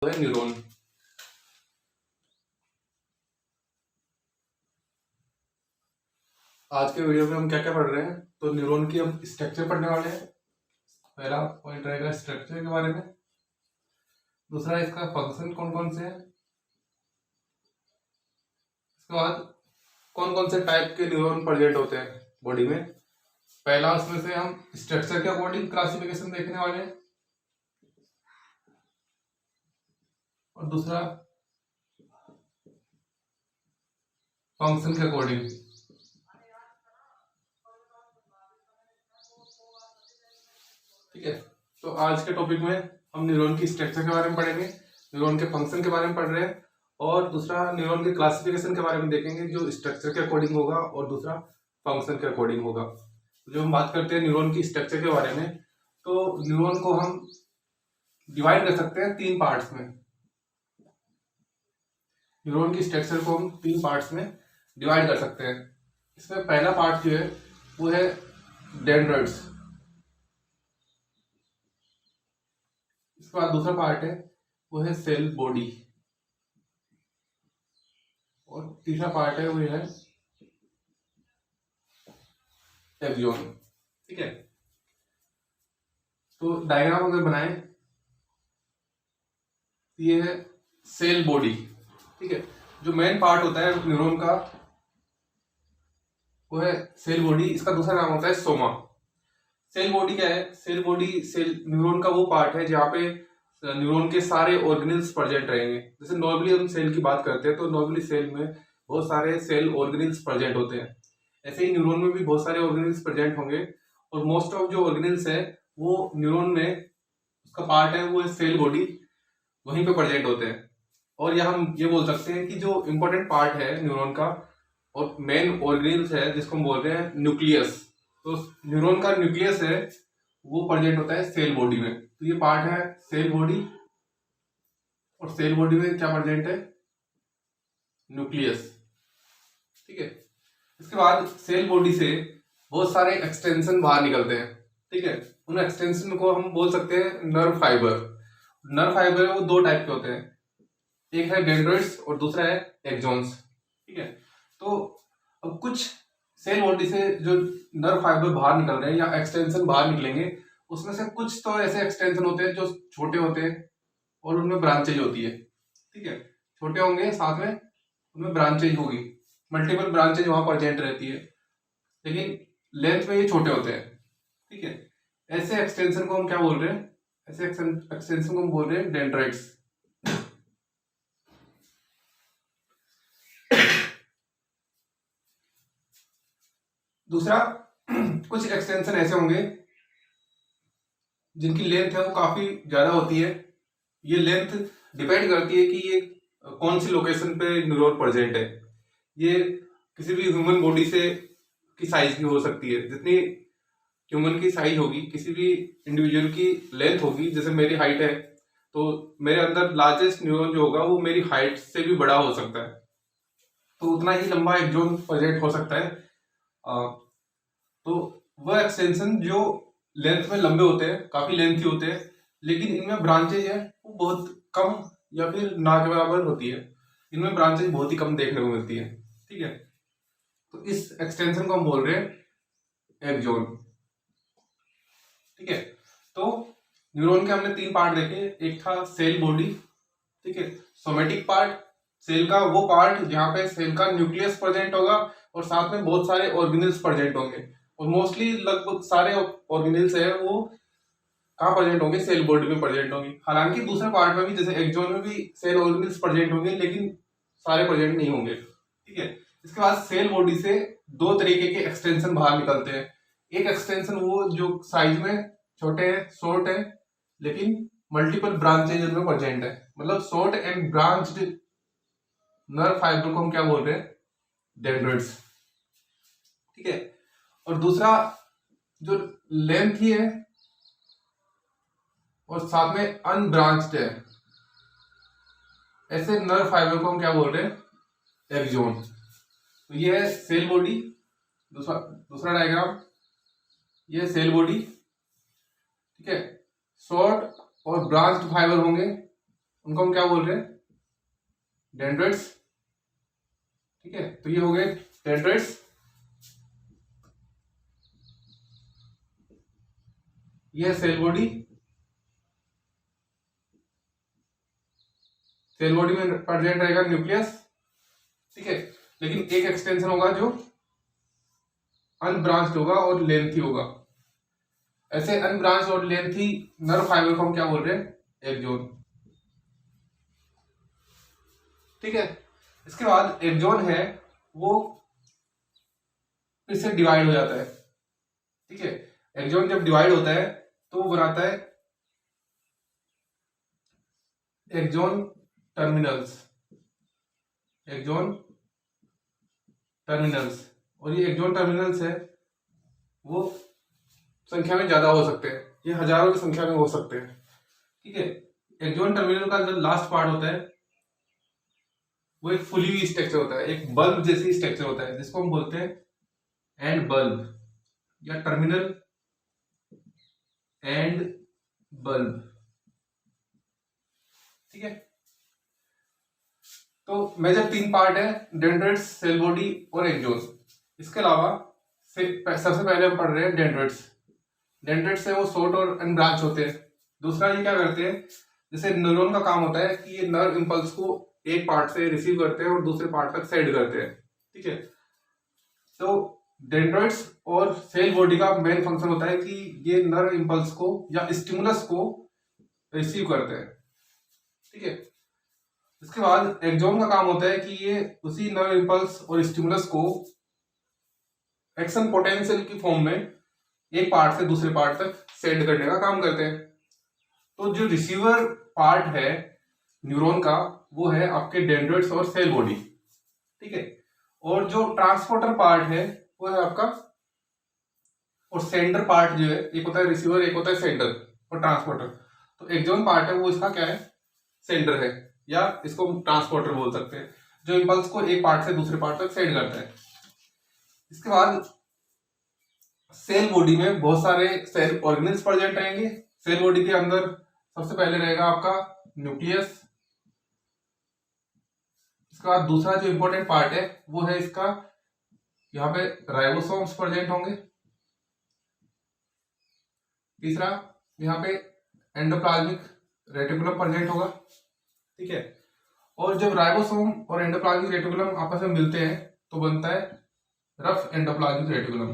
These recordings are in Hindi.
है न्यूरॉन। आज के वीडियो में हम क्या क्या पढ़ रहे हैं, तो न्यूरॉन की हम स्ट्रक्चर पढ़ने वाले हैं। पहला पॉइंट रहेगा स्ट्रक्चर के बारे में, दूसरा इसका फंक्शन कौन कौन से हैं, इसके बाद कौन कौन से टाइप के न्यूरॉन प्रेजेंट होते हैं बॉडी में। पहला उसमें से हम स्ट्रक्चर के अकॉर्डिंग क्लासिफिकेशन देखने वाले हैं और दूसरा फंक्शन के अकॉर्डिंग। ठीक है, तो आज के टॉपिक में हम न्यूरॉन की स्ट्रक्चर के बारे में पढ़ेंगे, न्यूरॉन के फंक्शन के बारे में पढ़ रहे हैं और दूसरा न्यूरॉन के क्लासिफिकेशन के बारे में देखेंगे, जो स्ट्रक्चर के अकॉर्डिंग होगा और दूसरा फंक्शन के अकॉर्डिंग होगा। जो हम बात करते हैं न्यूरॉन की स्ट्रक्चर के बारे में, तो न्यूरॉन को हम डिवाइड कर सकते हैं तीन पार्ट्स में। न्यूरॉन की स्ट्रक्चर को हम तीन पार्ट्स में डिवाइड कर सकते हैं। इसमें पहला पार्ट जो है वो है डेंड्राइट्स, इसके बाद दूसरा पार्ट है वो है सेल बॉडी और तीसरा पार्ट है वो है एक्सॉन। ठीक है, तो डायग्राम अगर बनाएं, ये है सेल बॉडी। ठीक है, जो मेन पार्ट होता है न्यूरॉन का वो है सेल बॉडी, इसका दूसरा नाम होता है सोमा। सेल बॉडी क्या है? सेल बॉडी सेल न्यूरॉन का वो पार्ट है जहाँ पे न्यूरॉन के सारे ऑर्गेनेल्स प्रेजेंट रहेंगे। जैसे नॉर्मली हम सेल की बात करते हैं तो नॉर्मली सेल में बहुत सारे सेल ऑर्गेनेल्स प्रेजेंट होते हैं, ऐसे ही न्यूरॉन में भी बहुत सारे ऑर्गेनेल्स प्रेजेंट होंगे और मोस्ट ऑफ जो ऑर्गेनेल्स है वो न्यूरॉन में उसका पार्ट है वो है सेल बॉडी, वहीं पे प्रेजेंट होते हैं। और या हम ये बोल सकते हैं कि जो इम्पोर्टेंट पार्ट है न्यूरॉन का और मेन ऑर्गेनेल्स है जिसको हम बोल रहे हैं न्यूक्लियस, तो न्यूरॉन का न्यूक्लियस है वो प्रेजेंट होता है सेल बॉडी में। तो ये पार्ट है सेल बॉडी और सेल बॉडी में क्या प्रेजेंट है? न्यूक्लियस। ठीक है, इसके बाद सेल बॉडी से बहुत सारे एक्सटेंशन बाहर निकलते हैं। ठीक है, उन एक्सटेंशन को हम बोल सकते हैं नर्व फाइबर। नर्व फाइबर वो दो टाइप के होते हैं, एक है डेंड्राइट्स और दूसरा है एक्सॉन्स। ठीक है, तो अब कुछ सेल बॉडी से जो नर्व फाइबर बाहर निकल रहे हैं या एक्सटेंशन बाहर निकलेंगे, उसमें से कुछ तो ऐसे एक्सटेंशन होते हैं जो छोटे होते हैं और उनमें ब्रांचेज होती है। ठीक है, छोटे होंगे साथ में उनमें ब्रांचेज होगी, मल्टीपल ब्रांचेज वहां प्रेजेंट रहती है, लेकिन लेंथ में ये छोटे होते हैं। ठीक है, ऐसे एक्सटेंशन को हम क्या बोल रहे हैं? ऐसे एक्सटेंशन को हम बोल रहे हैं डेंड्राइट्स। दूसरा कुछ एक्सटेंशन ऐसे होंगे जिनकी लेंथ है वो काफी ज्यादा होती है। ये लेंथ डिपेंड करती है कि ये कौन सी लोकेशन पे न्यूरॉन प्रेजेंट है। ये किसी भी ह्यूमन बॉडी से की साइज की हो सकती है, जितनी ह्यूमन की साइज होगी किसी भी इंडिविजुअल की लेंथ होगी। जैसे मेरी हाइट है तो मेरे अंदर लार्जेस्ट न्यूरॉन जो होगा वो मेरी हाइट से भी बड़ा हो सकता है, तो उतना ही लंबा एक्सॉन प्रेजेंट हो सकता है। तो वह एक्सटेंशन जो लेंथ में लंबे होते हैं, काफी लेंथी होते हैं, लेकिन इनमें ब्रांचेज है वो बहुत कम या फिर ना के बराबर होती है। इनमें ब्रांचेज बहुत ही कम देखने को मिलती है। ठीक है, तो इस एक्सटेंशन को हम बोल रहे हैं एक्सॉन। ठीक है, तो न्यूरॉन के हमने तीन पार्ट देखे, एक था सेल बॉडी। ठीक है, सोमेटिक पार्ट, सेल का वो पार्ट जहाँ पे सेल का न्यूक्लियस प्रेजेंट होगा और साथ में बहुत सारे ऑर्गेनेल्स प्रेजेंट होंगे, और मोस्टली लगभग सारे ऑर्गेनेल्स है वो कहाँ प्रेजेंट होंगे? सेल बॉडी में प्रेजेंट होंगे। हालांकि दूसरे पार्ट में भी जैसे एक्सॉन में भी सेल ऑर्गेनेल्स प्रेजेंट होंगे, लेकिन सारे प्रेजेंट नहीं होंगे। ठीक है, इसके बाद सेल बॉडी से दो तरीके के एक्सटेंशन बाहर निकलते हैं। एक एक्सटेंशन वो जो साइज में छोटे हैं, शॉर्ट है, लेकिन मल्टीपल ब्रांचेज उनमें प्रेजेंट है, मतलब short and branched nerve fibre को हम क्या बोल रहे हैं? डेंड्राइट्स। ठीक है, और दूसरा जो लेंथ ही है और साथ में अनब्रांच्ड है, ऐसे नर्व फाइबर को हम क्या बोल रहे हैं? एक्सॉन। तो ये है सेल बॉडी, दूसरा डायग्राम, ये है सेल बॉडी। ठीक है, शॉर्ट और ब्रांच्ड फाइबर होंगे उनको हम क्या बोल रहे हैं, डेंड्राइट्स। ठीक है, तो ये हो गए डेंड्राइट्स। ये है सेल बॉडी। सेल बॉडी में प्रेजेंट रहेगा न्यूक्लियस। ठीक है, लेकिन एक एक्सटेंशन होगा जो अनब्रांच्ड होगा और लेंथी होगा। ऐसे अनब्रांच्ड और लेंथी नर्व फाइबर को हम क्या बोल रहे हैं, एक्सोन। ठीक है, इसके बाद एक्सोन है वो इससे डिवाइड हो जाता है। ठीक है, एक्सोन जब डिवाइड होता है तो वो बनाता है एक्सोन टर्मिनल्स। एक्सोन टर्मिनल्स, और ये एक्सोन टर्मिनल्स है वो संख्या में ज्यादा हो सकते हैं, ये हजारों की संख्या में हो सकते हैं। ठीक है, एक्सोन टर्मिनल का जो लास्ट पार्ट होता है वो एक फुली हुई स्ट्रक्चर होता है, एक बल्ब जैसी स्ट्रक्चर होता है, जिसको हम बोलते हैं एंड बल्ब या टर्मिनल एंड बल्ब। ठीक है, तो मेजर 3 पार्ट है, डेंड्राइट्स, सेल बॉडी और एक्सोन। इसके अलावा सबसे पहले हम पढ़ रहे हैं डेंड्राइट्स। डेंड्राइट्स है वो शॉर्ट और अनब्रांच होते हैं। दूसरा ये क्या करते हैं, जैसे न्यूरॉन का काम होता है कि ये नर्व इंपल्स को एक पार्ट से रिसीव करते हैं और दूसरे पार्ट तक सेंड करते हैं। ठीक है, तो डेंड्राइट्स और सेल बॉडी का मेन फंक्शन होता है कि ये नर्व इंपल्स को या स्टिमुलस को रिसीव करते हैं। ठीक है, इसके बाद एक्सोन का काम होता है कि ये उसी नर्व इंपल्स और स्टिमुलस को एक्शन पोटेंशियल की फॉर्म में एक पार्ट से दूसरे पार्ट तक सेंड करने का काम करते हैं। तो जो रिसीवर पार्ट है न्यूरॉन का वो है आपके डेंड्राइट्स और सेल बॉडी। ठीक है, और जो ट्रांसपोर्टर पार्ट है वो है आपका, और सेंडर पार्ट जो है, एक होता है रिसीवर, एक होता है सेंडर और ट्रांसपोर्टर। तो एक्सोन पार्ट है वो इसका क्या है, सेंडर है, या इसको हम ट्रांसपोर्टर बोल सकते हैं, जो इंपल्स को एक पार्ट से दूसरे पार्ट तक सेंड करता है। इसके बाद सेल बॉडी में बहुत सारे सेल ऑर्गेनेल्स प्रेजेंट रहेंगे। सेल बॉडी के अंदर सबसे पहले रहेगा आपका न्यूक्लियस। इसके बाद दूसरा जो इंपॉर्टेंट पार्ट है वो है इसका, यहाँ पे राइबोसोम्स प्रेजेंट होंगे। तीसरा यहाँ पे एंडोप्लाज्मिक रेटिकुलम प्रेजेंट होगा। ठीक है, और जब राइबोसोम और एंडोप्लाज्मिक रेटिकुलम आपस में मिलते हैं तो बनता है rough endoplasmic reticulum.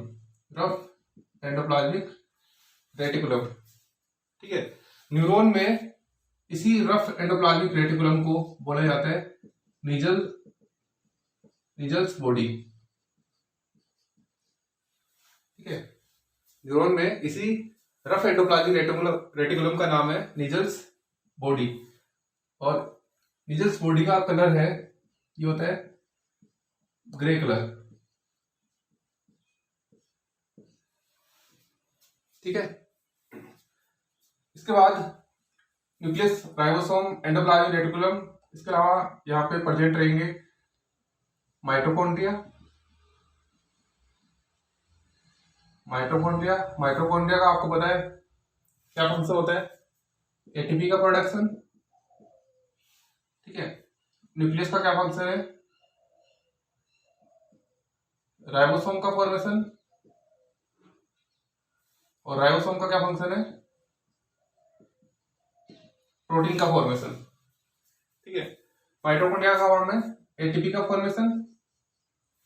Rough endoplasmic reticulum. ठीक है, न्यूरॉन में इसी रफ एंडोप्लाज्मिक रेटिकुलम को बोला जाता है नीजल्स बॉडी। ठीक है, न्यूरॉन में इसी रफ एंडोप्लाज्मिक रेटिकुलम का नाम है नीजल्स बॉडी। और नीजल्स बॉडी का कलर है, ये होता है ग्रे कलर। ठीक है, इसके बाद न्यूक्लियस, राइबोसोम, एंडोप्लाज्मिक रेटिकुलम, इसके अलावा यहाँ पे प्रेजेंट रहेंगे माइटोकॉन्ड्रिया। माइटोकॉन्ड्रिया का आपको पता है क्या फंक्शन होता है, एटीपी का प्रोडक्शन। ठीक है, न्यूक्लियस का क्या फंक्शन है, राइबोसोम का फॉर्मेशन, और राइबोसोम का क्या फंक्शन है, प्रोटीन का फॉर्मेशन। ठीक है, माइटोकॉन्ड्रिया का फॉर्म है एटीपी का फॉर्मेशन।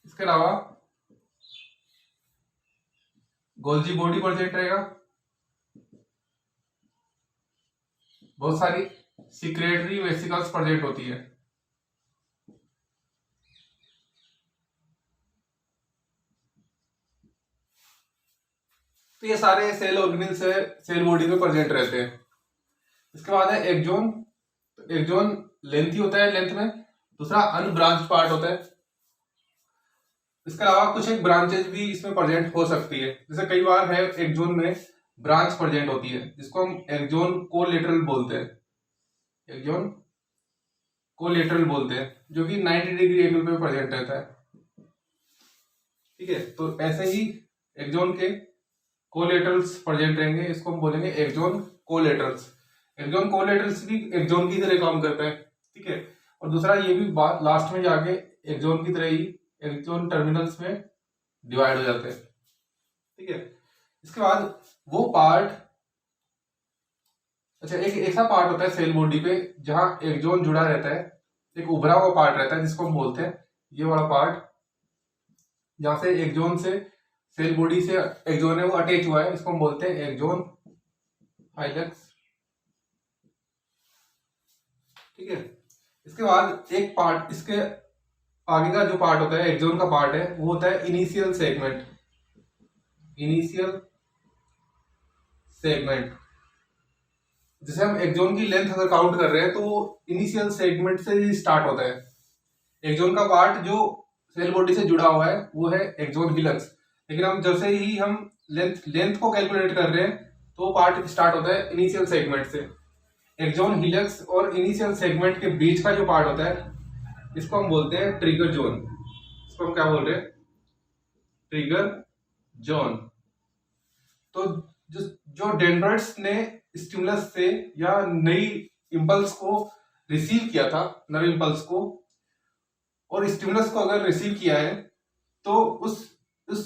इसके अलावा गोल्जी बॉडी प्रेजेंट रहेगा, बहुत सारी सिक्रेटरी वेसिकल्स प्रेजेंट होती है। तो ये सारे सेल ऑर्गेनेल्स है, सेल बॉडी में प्रेजेंट रहते हैं। इसके बाद है एक्सोन। तो एक्सोन लेंथी होता है, लेंथ में। दूसरा अनब्रांच पार्ट होता है। इसके अलावा कुछ एक ब्रांचेस भी इसमें प्रेजेंट हो सकती है, जैसे कई बार है एक्सोन में ब्रांच प्रेजेंट होती है जिसको हम एक्सोन कोलेटरल बोलते हैं। एक्सोन कोलेटरल बोलते हैं, जो कि 90 डिग्री एंगल पे प्रेजेंट रहता है। ठीक है, तो ऐसे ही एक्सोन के कोलेटरल्स प्रेजेंट रहेंगे, इसको हम बोलेंगे एक्सोन कोलेटरल्स। एक्सॉन कोलेटरल्स भी एक्सॉन की तरह काम करता है, ठीक है। और दूसरा ये भी लास्ट में जाके एक्सॉन की तरह ही एक्सॉन टर्मिनल्स में डिवाइड हो जाते हैं, ठीक है। इसके बाद वो पार्ट, अच्छा एक ऐसा पार्ट होता है सेल बॉडी पे जहां एक्सॉन जुड़ा रहता है, एक उभरा हुआ पार्ट रहता है जिसको हम बोलते हैं ये वाला पार्ट, जहां से एक्सॉन से सेल बॉडी से एक्सॉन है वो अटैच हुआ है, इसको हम बोलते हैं एक्सॉन हाइलेक्स, ठीक है। इसके बाद एक पार्ट, इसके आगे का जो पार्ट होता है एक्सॉन का पार्ट है वो होता है इनिशियल सेगमेंट, इनिशियल सेगमेंट। जैसे हम एक्सॉन की लेंथ अगर काउंट कर रहे हैं तो वो इनिशियल सेगमेंट से ही स्टार्ट होता है। एक्सॉन का पार्ट जो सेल बॉडी से जुड़ा हुआ है वो है एक्सॉन हिलक्स, लेकिन हम जैसे ही हम लेंथ को कैलकुलेट कर रहे हैं तो वो पार्ट स्टार्ट होता है इनिशियल सेगमेंट से। एक्सॉन हिलक्स और इनिशियल सेगमेंट के बीच का जो पार्ट होता है इसको हम बोलते हैं ट्रिगर जोन, इसको हम क्या बोल रहे हैं, ट्रिगर जोन। तो जो डेंड्राइट्स ने स्टिमुलस से या नई इंपल्स को रिसीव किया था, नर्व इंपल्स को, और स्टिमुलस को अगर रिसीव किया है तो उस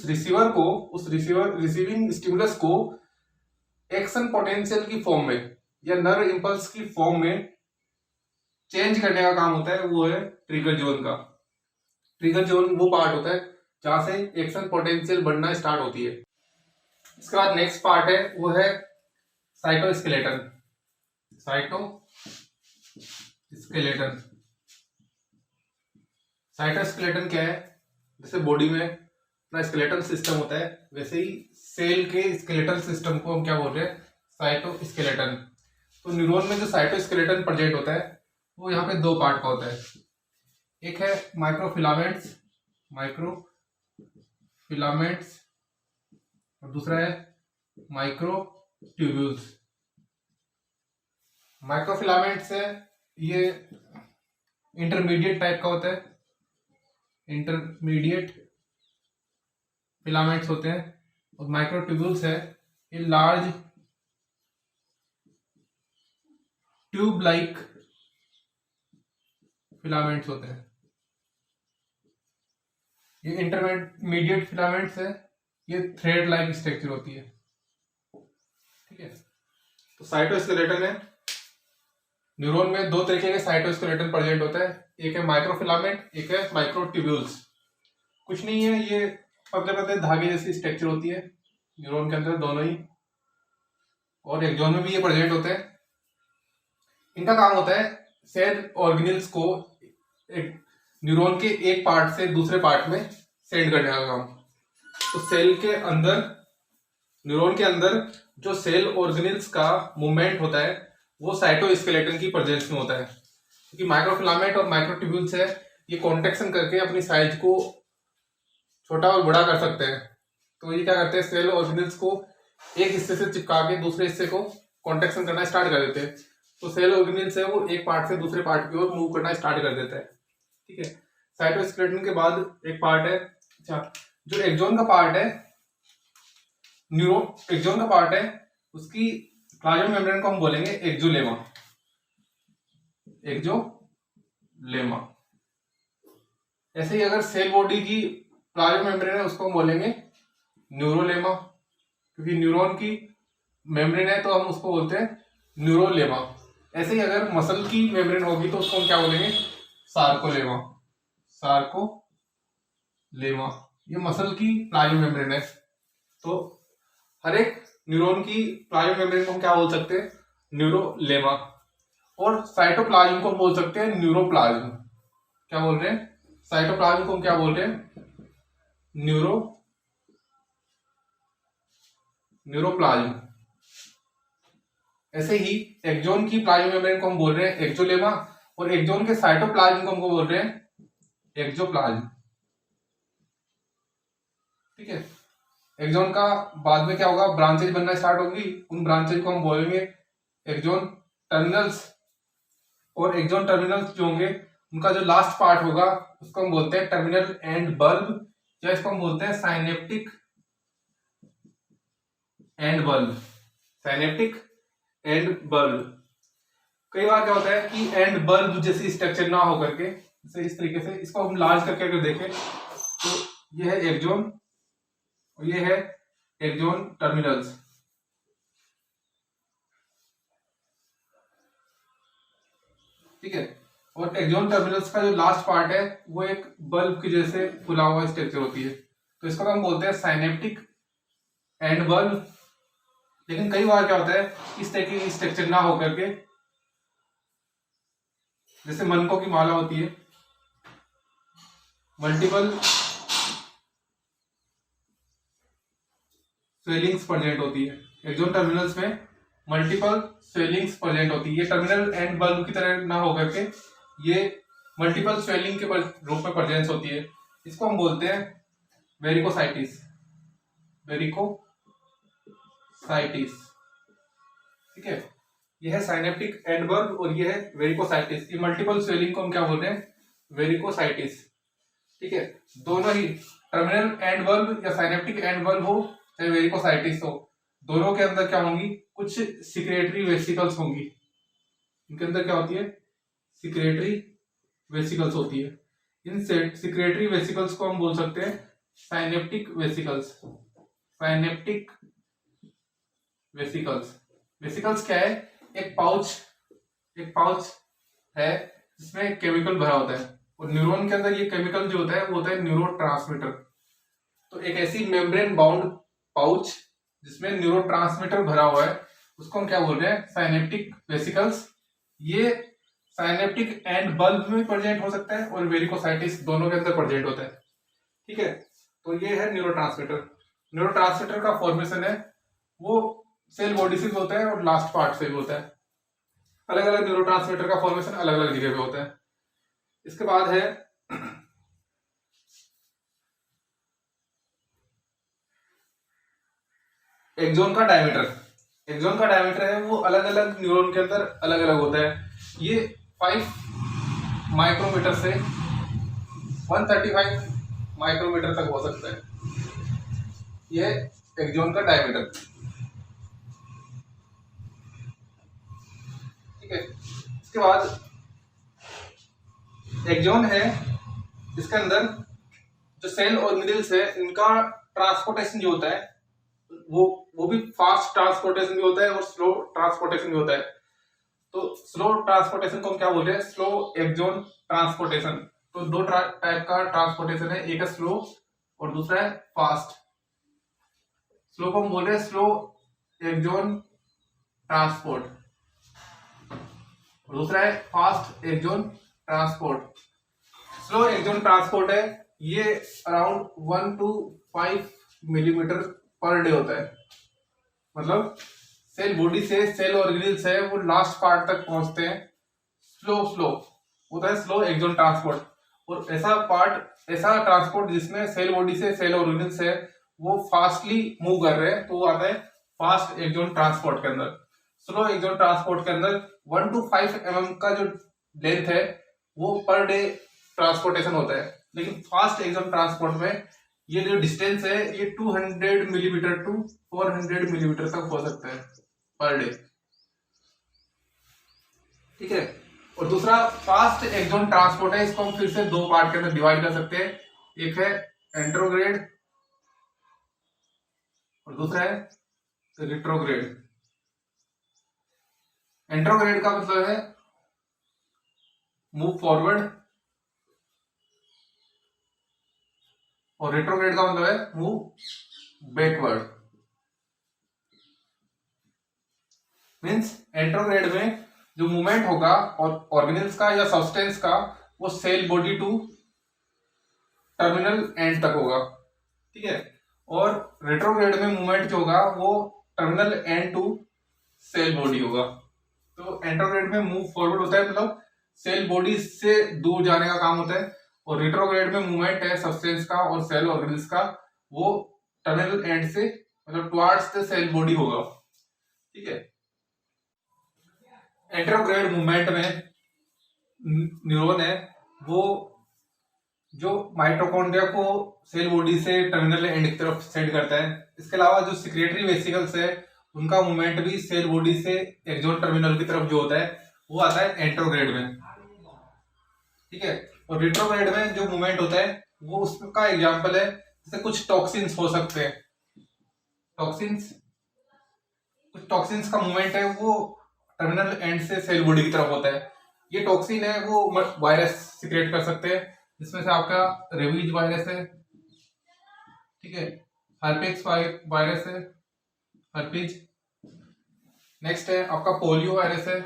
रिसीवर को, उस रिसीविंग स्टिमुलस को एक्शन पोटेंशियल की फॉर्म में या नर्व इंपल्स की फॉर्म में चेंज करने का काम होता है, वो है ट्रिगर जोन का। ट्रिगर जोन वो पार्ट होता है जहां से एक्शन पोटेंशियल बढ़ना स्टार्ट होती है। इसके बाद नेक्स्ट पार्ट है वो है साइटोस्केलेटन, साइटोस्केलेटन। साइटोस्केलेटन क्या है, जैसे बॉडी में अपना स्केलेटल सिस्टम होता है वैसे ही सेल के स्केलेटल सिस्टम को हम क्या बोल रहे हैं, साइटोस्केलेटन। तो न्यूरॉन में जो साइटोस्केलेटन प्रेजेंट होता है वो यहाँ पे दो पार्ट का होता है, एक है माइक्रोफिलामेंट्स, और दूसरा है माइक्रोट्यूब्यूल्स। माइक्रोफिलामेंट्स है ये इंटरमीडिएट टाइप का होता है, इंटरमीडिएट फिलामेंट्स होते हैं, और माइक्रोट्यूब्यूल्स है ये लार्ज ट्यूब लाइक फिलामेंट्स होते हैं। ये इंटरमीडिएट फिलामेंट्स है ये थ्रेड लाइक स्ट्रक्चर होती है, ठीक है। तो साइटोस्केलेटन है, न्यूरॉन में दो तरीके के साइटोस्केलेटन प्रेजेंट होता है, एक है माइक्रोफिलामेंट, एक है माइक्रोट्यूब्यूल्स। कुछ नहीं है, ये पतले पतले धागे जैसी स्ट्रक्चर होती है न्यूरॉन के अंदर, दोनों ही, और एक्सॉन में भी ये प्रेजेंट होते हैं। इनका काम होता है सेल ऑर्गेनेल्स को एक न्यूरॉन के एक पार्ट से दूसरे पार्ट में सेंड करने का काम। तो सेल के अंदर, न्यूरॉन के अंदर जो सेल ऑर्गेनेल्स का मूवमेंट होता है वो साइटोस्केलेटन की प्रेजेंस में होता है, क्योंकि माइक्रोफिलामेंट और माइक्रोट्यूब्यूल्स है ये कॉन्ट्रैक्शन करके अपनी साइज को छोटा और बड़ा कर सकते हैं। तो ये क्या करते हैं, सेल ऑर्गेनेल्स को एक हिस्से से चिपका के दूसरे हिस्से को कॉन्ट्रैक्शन करना स्टार्ट कर देते हैं। तो सेल ऑर्गेनेल्स है वो एक पार्ट से दूसरे पार्ट की ओर मूव करना स्टार्ट कर देता है, ठीक है। साइटोस्केलेटन के बाद एक पार्ट है, अच्छा जो एक्सॉन का पार्ट है, एक्सॉन का पार्ट है उसकी प्लाज्मा मेम्ब्रेन को हम बोलेंगे एक्सोलेमा, एक्सोलेमा। ऐसे ही अगर सेल बॉडी की प्लाज्मा मेम्ब्रेन है उसको हम बोलेंगे न्यूरोलेमा, क्योंकि न्यूरॉन की मेम्ब्रेन है तो हम उसको बोलते हैं न्यूरोलेमा। ऐसे ही अगर मसल की मेम्ब्रेन होगी तो उसको हम क्या बोलेंगे, सार्कोलेमा, सार्कोलेमा। ये मसल की प्लाज्मा मेम्ब्रेन है। तो हर एक न्यूरॉन की प्लाज्मा मेम्ब्रेन को हम क्या बोल सकते हैं, न्यूरोलेमा। और साइटोप्लाज्म को हम बोल सकते हैं न्यूरोप्लाज्म। क्या बोल रहे हैं, साइटोप्लाज्म को हम क्या बोल रहे हैं, न्यूरोप्लाज्म। ऐसे ही एक्सॉन की प्लाज्मा मेम्ब्रेन को हम बोल रहे हैं एक्सोलेमा, और एक्सॉन के साइटोप्लाज्म को हम बोल रहे हैं एक्सोप्लाज्म, ठीक है। एक्सॉन का बाद में क्या होगा, ब्रांचेज बनना स्टार्ट होगी, उन ब्रांचेज को हम बोलेंगे एक्सॉन टर्मिनल्स। और एक्सॉन टर्मिनल्स जो होंगे उनका जो लास्ट पार्ट होगा उसको हम बोलते हैं टर्मिनल एंड बल्ब, या इसको हम बोलते हैं synaptic and bulb, synaptic and bulb. कई बार क्या होता है कि एंड बल्ब जैसी स्ट्रक्चर ना हो करके, जैसे इस तरीके से इसको हम लार्ज करके अगर देखें तो ये है एक्सॉन और ये है एक्सॉन टर्मिनल्स। ठीक है, और एक्सॉन टर्मिनल्स का जो लास्ट पार्ट है वो एक बल्ब की जैसे फुला हुआ स्ट्रक्चर होती है, तो इसको हम बोलते हैं साइनेप्टिक एंड बल्ब। लेकिन कई बार क्या होता है इस तरह की स्ट्रक्चर ना हो करके, जैसे मनकों की माला होती है, मल्टीपल स्वेलिंग्स प्रेजेंट होती है एक्सॉन टर्मिनल्स में, मल्टीपल स्वेलिंग्स प्रेजेंट होती है। ये टर्मिनल एंड बल्ब की तरह ना होकर के ये मल्टीपल स्वेलिंग के रूप में प्रेजेंस होती है। इसको हम बोलते हैं वेरिकोसाइटिस, वेरिकोसाइटिस। ठीक है, ये है साइनेप्टिक एंड बल्ब और ये है वेरिकोसाइटिस। ये मल्टीपल स्वेलिंग को हम क्या बोलते हैं, वेरिकोसाइटिस। ठीक है, दोनों ही टर्मिनल एंड बल्ब या साइनेप्टिक एंड बल्ब हो चाहे वेरिकोसाइटिस हो, दोनों के अंदर क्या होंगी, कुछ सिक्रेटरी वेसिकल्स होंगी। इनके अंदर क्या होती है, सिक्रेटरी वेसिकल्स होती है। इन सिक्रेटरी वेसिकल्स को हम बोल सकते हैं synaptic vesicles. Synaptic vesicles, vesicles क्या है, एक पाउच है जिसमें केमिकल भरा होता है, और न्यूरॉन के अंदर ये केमिकल जो होता है वो होता है न्यूरोट्रांसमीटर। तो एक ऐसी मेम्ब्रेन बाउंड पाउच जिसमें न्यूरोट्रांसमीटर भरा हुआ है उसको हम क्या बोल रहे हैं, साइनेप्टिक वेसिकल्स। ये साइनेप्टिक एंड बल्ब में प्रेजेंट हो सकता है और वेरिकोसाइटिस दोनों के अंदर प्रेजेंट होता है। ठीक है, तो ये है न्यूरोट्रांसमीटर। न्यूरोट्रांसमीटर का फॉर्मेशन है वो सेल बॉडी से होता है और लास्ट पार्ट से भी होता है। अलग अलग न्यूरोट्रांसमीटर का फॉर्मेशन अलग अलग जगह पे होता है। इसके बाद है एक्सॉन का डायमीटर। एक्सॉन का डायमीटर है वो अलग अलग न्यूरॉन के अंदर अलग अलग होता है। ये 5 माइक्रोमीटर से 135 माइक्रोमीटर तक हो सकता है, ये एक्सॉन का डायमीटर। ठीक है, इसके बाद एक्सॉन है, इसके अंदर जो सेल ऑर्गेनेल्स है इनका ट्रांसपोर्टेशन जो होता है वो भी फास्ट ट्रांसपोर्टेशन भी होता है और स्लो ट्रांसपोर्टेशन भी होता है। तो स्लो ट्रांसपोर्टेशन को हम क्या बोलते हैं, स्लो एक्सॉन ट्रांसपोर्टेशन। तो दो टाइप का ट्रांसपोर्टेशन है, एक है स्लो और दूसरा है फास्ट। स्लो को हम बोल रहे हैं स्लो एक्सॉन ट्रांसपोर्ट और दूसरा है fast axon transport. Slow axon transport है ये around 1 to 5 millimetre per day होता है। मतलब सेल बॉडी से सेल ऑर्गेनेल्स है वो लास्ट पार्ट तक पहुंचते हैं स्लो होता है स्लो एक्सॉन ट्रांसपोर्ट। और ऐसा ट्रांसपोर्ट जिसमें सेल बॉडी से सेल ऑर्गेनेल्स है वो फास्टली मूव कर रहे हैं तो वो आता है फास्ट एक्सॉन ट्रांसपोर्ट के अंदर। स्लो एक्सॉन ट्रांसपोर्ट के अंदर 1 to 5 mm का जो लेंथ है वो पर डे ट्रांसपोर्टेशन होता है। लेकिन फास्ट एक्सॉन ट्रांसपोर्ट में ये जो डिस्टेंस है ये 200 मिलीमीटर टू 400 मिलीमीटर तक हो सकता है पर डे। ठीक है, और दूसरा फास्ट एक्सॉन ट्रांसपोर्ट है, इसको हम फिर से दो पार्ट के अंदर डिवाइड कर सकते हैं, एक है एंट्रोग्रेड और दूसरा है रिट्रोग्रेड। एंट्रोग्रेड का मतलब है मूव फॉरवर्ड और रेट्रोग्रेड का मतलब है मूव बैकवर्ड। मींस एंट्रोग्रेड में जो मूवमेंट होगा और ऑर्गेनेल्स का या सब्सटेंस का वो cell body to terminal end तक होगा। ठीक है, और रेट्रोग्रेड में मूवमेंट जो होगा वो terminal end to cell body होगा। तो एंट्रोग्रेड में मूव फॉरवर्ड होता है मतलब सेल बॉडी से दूर जाने का काम होता है, और रिट्रोग्रेड में मूवमेंट है सब्सटेंस का और सेल ऑर्गेनेल्स का वो टर्मिनल एंड से मतलब टुवर्ड्स द सेल बॉडी होगा। ठीक है, एंट्रोग्रेड मूवमेंट में न्यूरॉन है वो जो माइटोकॉन्ड्रिया को सेल बॉडी से टर्मिनल एंड की तरफ सेंड करता है। इसके अलावा जो सिक्रेटरी वेसिकल्स है उनका मूवमेंट भी सेल बॉडी से एक्सॉन टर्मिनल की तरफ जो होता है वो आता है एंट्रोग्रेड में, ठीक है। और रिट्रोग्रेड में जो मूवमेंट होता है वो उसका एग्जांपल है, जैसे कुछ टॉक्सिन्स हो सकते हैं, टॉक्सिन्स, कुछ टॉक्सिन्स का मूवमेंट है वो टर्मिनल एंड से सेल बॉडी की तरफ होता है। ये टॉक्सिन है वो वायरस सिक्रेट कर सकते हैं, जिसमें से आपका रेबीज वायरस है, ठीक है, हर्पिक्स वायरस है, हर्पिज, नेक्स्ट है आपका पोलियो वायरस है।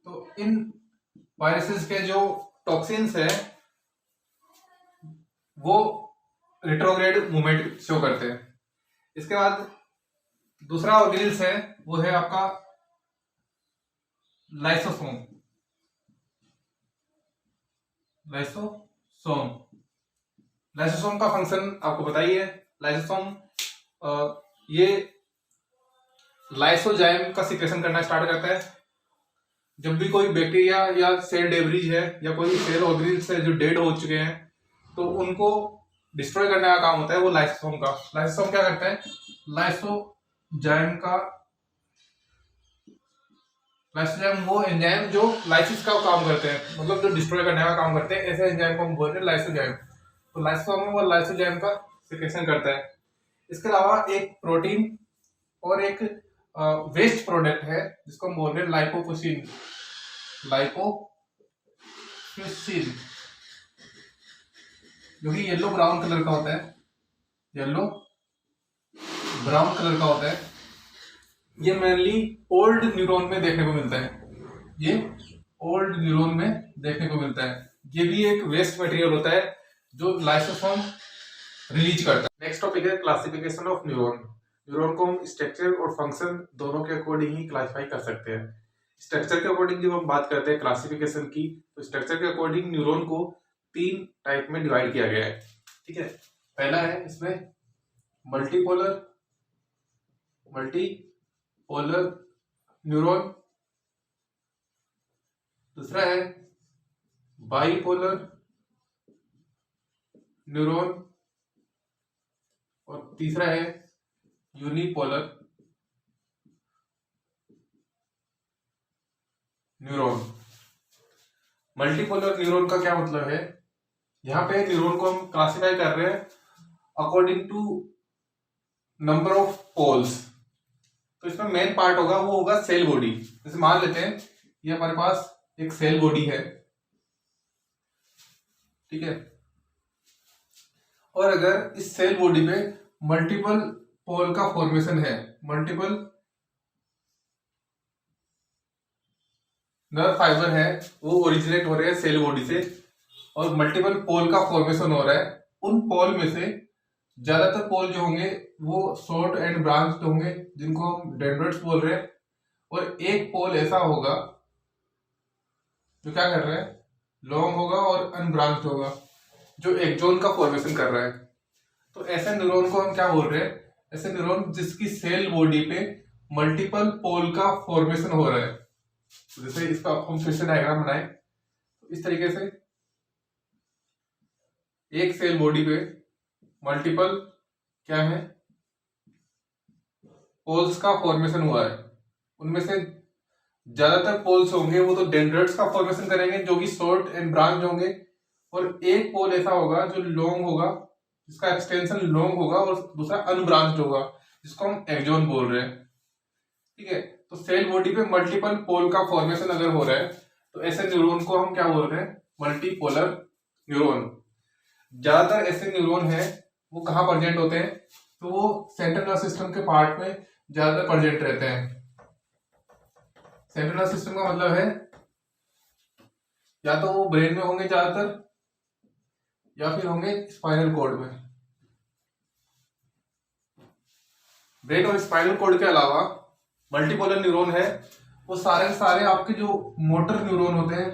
तो इन वायरसेस के जो टॉक्सिन्स है वो रिट्रोग्रेड मूवमेंट शो करते हैं। इसके बाद दूसरा ऑर्गेनिल्स है वो है आपका लाइसोसोम, लाइसोसोम, लाइसोसोम का फंक्शन आपको पता ही है। लाइसोसोम ये लाइसोजाइम का सिक्रेशन करना स्टार्ट करता है। जब भी कोई बैक्टीरिया या सेल डेब्रिज है या कोई सेल ऑर्गेनिल्स है जो डेड हो चुके हैं तो उनको डिस्ट्रॉय करने का काम होता है वो लाइसोसोम का। लाइसोसोम क्या करता है, लाइसोजाइम वो एंजाइम जो लाइसिस का काम करते हैं, मतलब जो डिस्ट्रॉय करने का काम करते हैं, ऐसे एंजाइम को हम बोलते हैं लाइसोजाइम। तो लाइसोसोम में वो लाइसोजाइम का सिक्रेशन करता है। इसके अलावा एक प्रोटीन और एक वेस्ट प्रोडक्ट है जिसको हम बोल रहे हैं लाइपोप्रोटीन, लाइपोप्रोटीन जो कि येलो ब्राउन कलर का होता है, येलो ब्राउन कलर का होता है। ये मेनली ओल्ड न्यूरॉन में देखने को मिलता है, ये ओल्ड न्यूरॉन में देखने को मिलता है। ये भी एक वेस्ट मटेरियल होता है जो लाइसोसोम रिलीज करता है। नेक्स्ट टॉपिक है क्लासिफिकेशन ऑफ न्यूरॉन। न्यूरॉन को हम स्ट्रक्चर और फंक्शन दोनों के अकॉर्डिंग ही क्लासिफाई कर सकते हैं। स्ट्रक्चर के अकॉर्डिंग जब हम बात करते हैं क्लासिफिकेशन की, तो स्ट्रक्चर के अकॉर्डिंग न्यूरॉन को 3 टाइप में डिवाइड किया गया है, ठीक है। पहला है इसमें मल्टीपोलर न्यूरॉन, दूसरा है बाइपोलर न्यूरॉन और तीसरा है यूनिपोलर न्यूरॉन। मल्टीपोलर न्यूरॉन का क्या मतलब है, यहां पे न्यूरॉन को हम क्लासिफाई कर रहे हैं according to number of poles. तो इसमें मेन पार्ट होगा वो होगा सेल बॉडी। जैसे मान लेते हैं ये हमारे पास एक सेल बॉडी है, ठीक है, और अगर इस सेल बॉडी पे मल्टीपल पोल का फॉर्मेशन है, मल्टीपल नर्व फाइबर है वो ओरिजिनेट हो रहे हैं सेल बॉडी से और मल्टीपल पोल का फॉर्मेशन हो रहा है, उन पोल में से ज्यादातर पोल जो होंगे वो शॉर्ट एंड ब्रांच्ड होंगे जिनको हम डेंड्राइट्स बोल रहे हैं, और एक पोल ऐसा होगा जो क्या कर रहा है, लॉन्ग होगा और अनब्रांच्ड होगा, जो एक्सॉन का फॉर्मेशन कर रहा है। तो ऐसे न्यूरॉन को हम क्या बोल रहे हैं, ऐसे न्यूरॉन जिसकी सेल बॉडी पे मल्टीपल पोल का फॉर्मेशन हो रहा है। तो जैसे इसका हम फिर से डायग्राम बनाए तो इस तरीके से एक सेल बॉडी पे मल्टीपल क्या है, पोल्स का फॉर्मेशन हुआ है। उनमें से ज्यादातर पोल्स होंगे वो तो डेंड्राइट्स का फॉर्मेशन करेंगे जो कि शॉर्ट एंड ब्रांच होंगे, और एक पोल ऐसा होगा जो लॉन्ग होगा, जिसका एक्सटेंशन लॉन्ग होगा, और दूसरा अनब्रांच्ड होगा जिसको हम एक्सॉन बोल रहे हैं, ठीक है। तो सेल बॉडी पे मल्टीपल पोल का फॉर्मेशन अगर हो रहा है तो ऐसे न्यूरॉन को हम क्या बोल रहे हैं, मल्टीपोलर न्यूरॉन। ज्यादातर ऐसे न्यूरॉन है वो कहाँ प्रेजेंट होते हैं, तो वो सेंट्रल नर्वस सिस्टम के पार्ट में ज्यादातर प्रेजेंट रहते हैं। सेंट्रल नर्वस सिस्टम का मतलब है या तो वो ब्रेन में होंगे ज्यादातर या फिर होंगे स्पाइनल कॉर्ड में। ब्रेन और स्पाइनल कॉर्ड के अलावा मल्टीपोलर न्यूरॉन है वो सारे आपके जो मोटर न्यूरॉन होते हैं,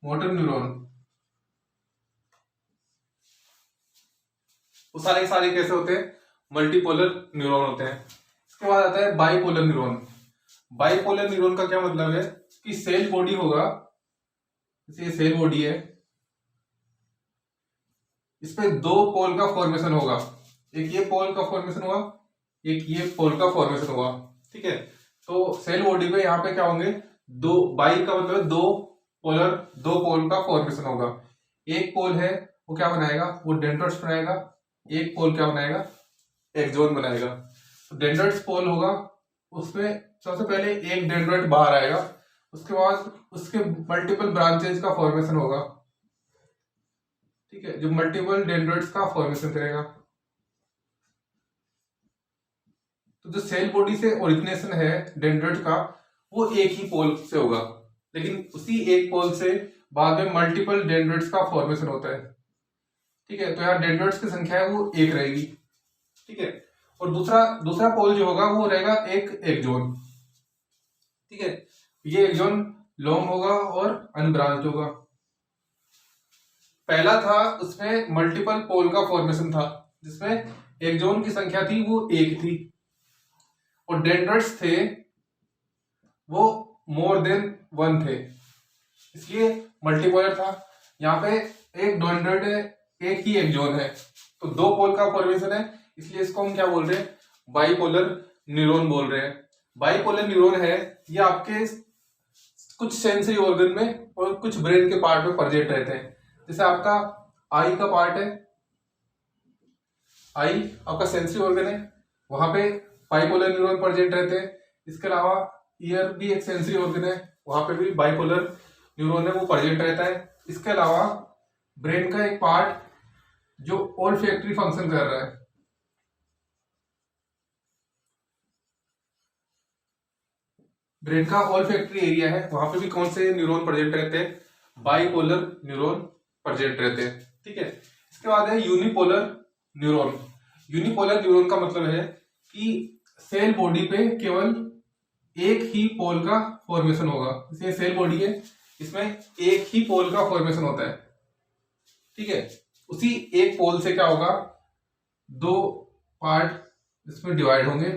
मोटर न्यूरॉन, वो सारे कैसे होते हैं, मल्टीपोलर न्यूरॉन होते हैं। इसके बाद आता है बाइपोलर न्यूरॉन। बाइपोलर न्यूरॉन का क्या मतलब है कि सेल बॉडी होगा, जैसे ये सेल बॉडी है, इस पे 2 पोल का फॉर्मेशन होगा, एक ये पोल का फॉर्मेशन हुआ, एक ये पोल का फॉर्मेशन हुआ, ठीक है। तो सेल बॉडी पे यहाँ पे क्या होंगे, दो बाई का मतलब दो पोलर, दो पोल का फॉर्मेशन होगा। एक पोल है वो क्या बनाएगा, वो डेंड्राइट्स बनाएगा। एक पोल क्या बनाएगा, एक्सोन बनाएगा। तो डेंड्राइट्स पोल होगा, उसमें सबसे पहले एक डेंड्राइट बाहर आएगा, उसके बाद उसके मल्टीपल ब्रांचेस का फॉर्मेशन होगा। ठीक है, जो मल्टीपल डेंड्राइट्स का फॉर्मेशन करेगा। तो जो सेल बॉडी से ओरिजिनेशन है डेंड्राइट का, वो एक ही पोल से होगा, लेकिन उसी एक पोल से बाद में मल्टीपल डेंड्राइट्स का फॉर्मेशन होता है। ठीक है, तो यहाँ डेंड्राइट्स की संख्या है वो एक रहेगी। ठीक है, और दूसरा दूसरा पोल जो होगा वो रहेगा एक एक्सोन। ठीक है, ये एक्सोन लॉन्ग होगा और अनब्रांच्ड होगा। पहला था उसमें मल्टीपल पोल का फॉर्मेशन था, जिसमें एक्सोन की संख्या थी वो एक थी, और डेंड्राइट्स थे वो मोर देन वन थे, इसलिए मल्टीपोलर था। यहाँ पे एक डेंड्राइट है, एक ही एक्सोन है, तो दो पोल का फॉर्मेशन है, इसलिए इसको हम क्या बोल रहे हैं, बाइपोलर न्यूरॉन बोल रहे हैं। बाइपोलर न्यूरॉन है ये आपके कुछ सेंसरी ऑर्गन में और कुछ ब्रेन के पार्ट में प्रेजेंट रहते हैं। जैसे आपका आई का पार्ट है, आई आपका सेंसरी ऑर्गन है, वहां पे बाइपोलर न्यूरॉन प्रेजेंट रहते हैं। इसके अलावा ईयर भी एक सेंसरी ऑर्गन है, वहां पे भी बाइपोलर न्यूरॉन है वो प्रेजेंट रहता है। इसके अलावा ब्रेन का एक पार्ट जो ओल्फैक्टरी फंक्शन कर रहा है, ब्रेन का ओल्फैक्टरी एरिया है, वहां पे भी कौन से न्यूरॉन प्रेजेंट रहते हैं, बाइपोलर न्यूरॉन प्रेजेंट रहते हैं। ठीक है, इसके बाद है यूनिपोलर न्यूरॉन। यूनिपोलर न्यूरॉन का मतलब है कि सेल बॉडी पे केवल एक ही पोल का फॉर्मेशन होगा। जैसे सेल बॉडी है, इसमें एक ही पोल का फॉर्मेशन होता है। ठीक है, उसी एक पोल से क्या होगा, दो पार्ट इसमें डिवाइड होंगे।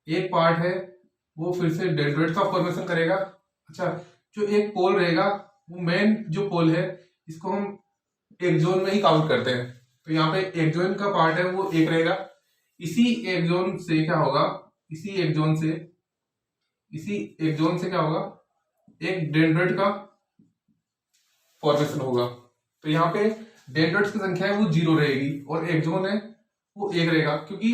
एक पार्ट है वो फिर से डेंड्राइट का फॉर्मेशन करेगा। अच्छा, जो एक पोल रहेगा वो मेन जो पोल है, इसको हम एक्सोन में ही काउंट करते हैं। तो यहाँ पे एक्सोन का पार्ट है वो एक रहेगा। इसी एक्सोन से क्या होगा, इसी एक्सोन से क्या होगा, एक डेंड्राइट का फॉर्मेशन होगा। तो यहाँ पे डेंड्राइट्स की संख्या है वो 0 रहेगी और एक्सोन है वो एक रहेगा, क्योंकि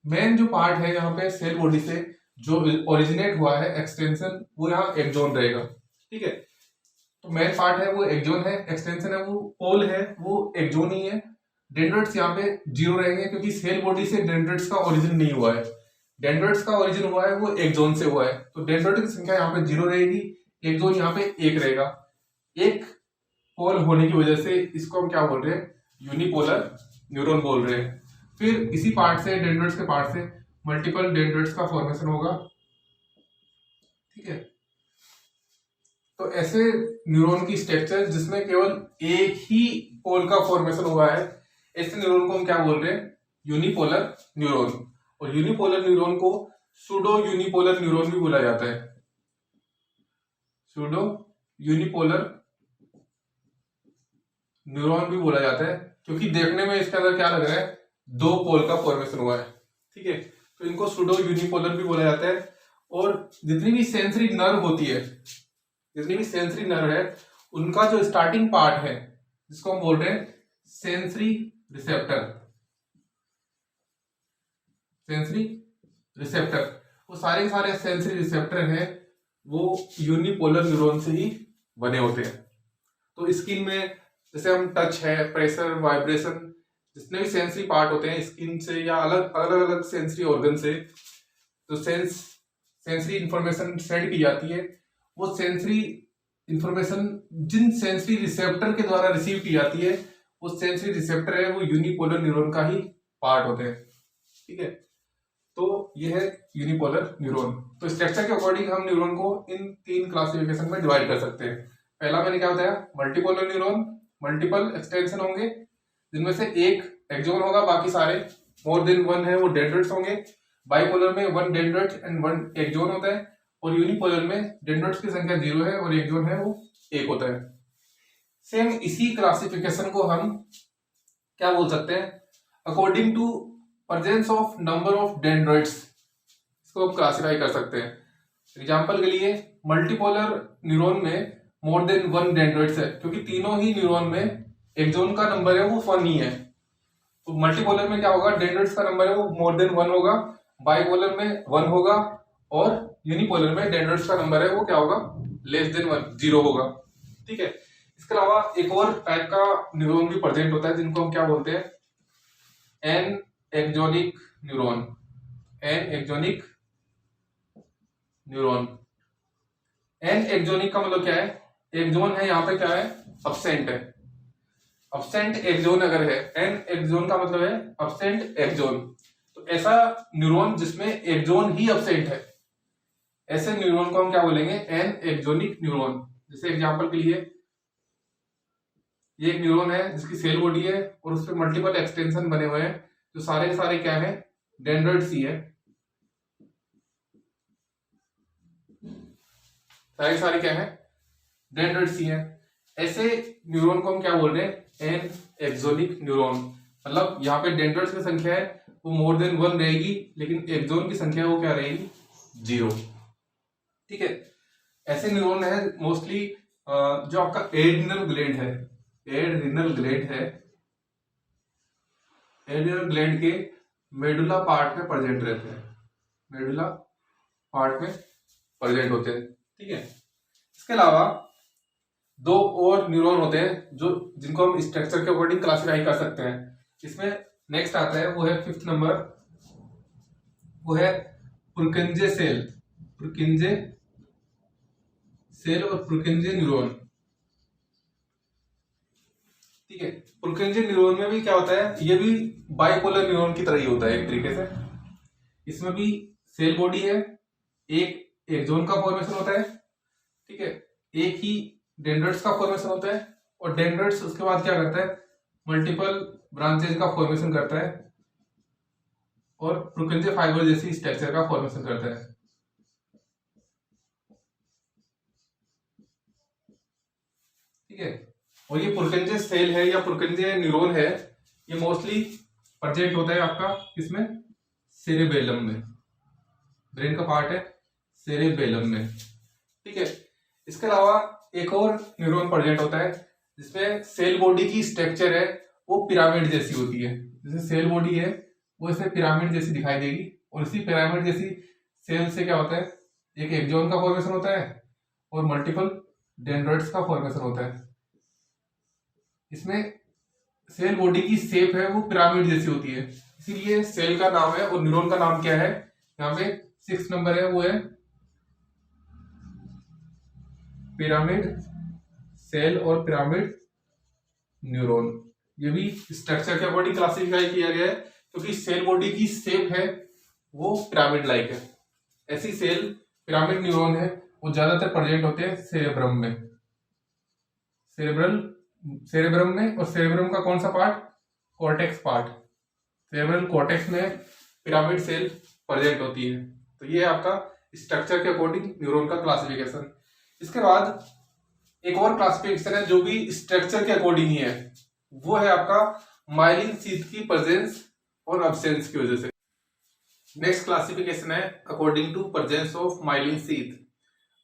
मेन जो पार्ट है यहाँ पे सेल बॉडी से जो ओरिजिनेट हुआ है एक्सटेंशन, वो यहाँ एक्सोन रहेगा। ठीक है, तो मेन पार्ट है वो एक्सोन है, एक्सटेंशन है वो पोल है वो एक्सोन ही है। डेंड्राइट्स यहाँ पे 0 रहेंगे, क्योंकि सेल बॉडी से डेंड्राइट्स का ओरिजिन नहीं हुआ है। डेंड्राइट्स का ओरिजिन हुआ है वो एक्सोन से हुआ है, तो डेंड्राइट की संख्या यहाँ पे 0 रहेगी, एक्सोन यहाँ पे एक रहेगा। एक पोल होने की वजह से इसको हम क्या बोल रहे हैं, यूनिपोलर न्यूरॉन बोल रहे हैं। फिर इसी पार्ट से, डेंड्राइट्स के पार्ट से मल्टीपल डेंड्राइट्स का फॉर्मेशन होगा। ठीक है, तो ऐसे न्यूरॉन की स्ट्रक्चर जिसमें केवल एक ही पोल का फॉर्मेशन हुआ है, ऐसे न्यूरॉन को हम क्या बोल रहे हैं, यूनिपोलर न्यूरॉन। और यूनिपोलर न्यूरॉन को सूडो यूनिपोलर न्यूरॉन भी बोला जाता है। सूडो यूनिपोलर न्यूरॉन भी बोला जाता है, क्योंकि देखने में इसके अंदर क्या लग रहा है, दो पोल का फॉर्मेशन हुआ है। ठीक है, तो इनको सूडो यूनिपोलर भी बोला जाता है। और जितनी भी सेंसरी नर्व होती है, जितनी भी सेंसरी नर्व है, उनका जो स्टार्टिंग पार्ट है जिसको हम बोल रहे हैं सेंसरी रिसेप्टर, सेंसरी रिसेप्टर, वो सारे सारे सेंसरी रिसेप्टर हैं वो यूनिपोलर न्यूरॉन से ही बने होते हैं। तो स्किन में जैसे हम टच है, प्रेशर, वाइब्रेशन, जितने भी सेंसरी पार्ट होते हैं स्किन से या अलग अलग अलग सेंसरी ऑर्गन से, तो सेंसरी इंफॉर्मेशन सेंड की जाती है। वो सेंसरी इंफॉर्मेशन जिन सेंसरी रिसेप्टर के द्वारा रिसीव की जाती है, वो सेंसरी रिसेप्टर है वो यूनिपोलर न्यूरॉन का ही पार्ट होते हैं। ठीक है, तो ये है यूनिपोलर न्यूरॉन। तो स्ट्रक्चर के अकॉर्डिंग हम न्यूरॉन को इन 3 क्लासिफिकेशन में डिवाइड कर सकते हैं। पहला मैंने क्या बताया, मल्टीपोलर न्यूरॉन, मल्टीपल एक्सटेंशन होंगे जिनमें से एक एक्सोन होगा, बाकी सारे मोर देन वन है वो डेंड्राइट्स होंगे। बाइपोलर में 1 डेंड्राइट एंड 1 एक्सोन होता है, और यूनिपोलर में डेंड्राइट्स की संख्या 0 है और एक्सोन है वो 1 होता है। सेम इसी क्लासिफिकेशन को हम क्या बोल सकते हैं, according to presence of number of dendrites, इसको हम क्लासिफाई कर सकते हैं। एग्जाम्पल के लिए मल्टीपोलर न्यूरॉन में मोर देन वन डेंड्राइट्स है, क्योंकि तीनों ही न्यूरॉन में एक्सोन का नंबर है वो 1 ही है। तो मल्टीपोलर में क्या होगा, डेंड्राइट्स का नंबर है वो मोर देन 1 होगा, बाइपोलर में 1 होगा, और यूनिपोलर में डेंड्राइट्स का नंबर है वो क्या होगा, लेस देन 1, 0 होगा। ठीक है। इसके अलावा एक और टाइप का न्यूरॉन भी प्रेजेंट होता है जिनको हम क्या बोलते हैं, an axonic neuron. An axonic neuron. An axonic का मतलब क्या है, एक्सोन है यहाँ पे क्या है, अब्सेंट है। अब्सेंट एक्सोन अगर है, एन एक्सोन का मतलब है अब्सेंट एक्सोन। तो ऐसा न्यूरॉन जिसमें एक्सोन ही अब्सेंट है, ऐसे न्यूरॉन को हम क्या बोलेंगे, एन एक्सोनिक न्यूरॉन। जैसे एग्जांपल के लिए ये एक न्यूरॉन है जिसकी सेल बॉडी है और उस पर मल्टीपल एक्सटेंशन बने हुए हैं, जो सारे के सारे क्या है, डेंड्राइट्स ही है। सारे सारे क्या है, डेंड्राइट्स ही है। ऐसे न्यूरॉन को हम क्या बोल रहे हैं, एन एक्सोनिक न्यूरॉन। मतलब यहाँ पे डेंड्राइट्स की संख्या है वो मोर देन 1 रहेगी, लेकिन एक्सोन की संख्या वो क्या रहेगी, 0। ठीक है। ऐसे न्यूरॉन है मोस्टली जो आपका एड्रिनल ग्लैंड है, एड्रिनल ग्लैंड है, एड्रिनल ग्लैंड के मेडुला पार्ट में प्रेजेंट रहते हैं, मेडुला पार्ट में प्रेजेंट होते हैं। ठीक है। इसके अलावा 2 और न्यूरॉन होते हैं जो जिनको हम स्ट्रक्चर के अकॉर्डिंग क्लासिफाई कर सकते हैं। इसमें नेक्स्ट आता है वो है 5th नंबर, वो है पुरकिंजे सेल। पुरकिंजे सेल और पुरकिंजे न्यूरॉन। ठीक है। पुरकिंजे न्यूरॉन में भी क्या होता है, ये भी बाइपोलर न्यूरॉन की तरह ही होता है एक तरीके से। इसमें भी सेल बॉडी है, एक एक्सोन का फॉर्मेशन होता है, ठीक है, एक ही डेंड्राइट्स का फॉर्मेशन होता है, और डेंड्राइट्स उसके बाद क्या करता है, मल्टीपल ब्रांचेज का फॉर्मेशन करता है और पुरकिंजे फाइबर जैसी स्ट्रक्चर का फॉर्मेशन करता है। ठीक है। और ये पुरकिंजे सेल है या पुरकिंजे न्यूरॉन है, ये मोस्टली प्रेजेंट होता है आपका किसमें, सेरेबेलम में। ब्रेन का पार्ट है सेरेबेलम में। ठीक है। इसके अलावा एक और न्यूरॉन प्रेजेंट होता है जिसमें सेल बॉडी की स्ट्रक्चर है वो पिरामिड जैसी होती है। जैसे सेल बॉडी है वो इसे पिरामिड जैसी दिखाई देगी, और इसी पिरामिड जैसी सेल से क्या होता है, एक एक्सोन का फॉर्मेशन होता है और मल्टीपल डेंड्राइट्स का फॉर्मेशन होता है। इसमें सेल बॉडी की शेप है वो पिरामिड जैसी होती है, इसीलिए सेल का नाम है। और न्यूरॉन का नाम क्या है, यहाँ पे 6 नंबर है वो है पिरामिड सेल और पिरामिड न्यूरॉन। ये भी स्ट्रक्चर के अकॉर्डिंग क्लासिफाई किया गया है, क्योंकि सेल बॉडी की शेप है वो पिरामिड लाइक है। ऐसी सेल पिरामिड न्यूरॉन है वो ज्यादातर प्रेजेंट होते हैं सेरेब्रम में, सेरेब्रम में। और सेरेब्रम का कौन सा part, cortex part. Cerebral cortex में पिरामिड सेल प्रेजेंट होती है। तो ये आपका स्ट्रक्चर के अकॉर्डिंग न्यूरॉन का क्लासिफिकेशन। इसके बाद एक और क्लासिफिकेशन है जो भी स्ट्रक्चर के अकॉर्डिंग ही है, वो है आपका माइलिन शीथ की प्रेजेंस और अब्सेंस की वजह से। नेक्स्ट क्लासिफिकेशन है according to presence of myelin sheath.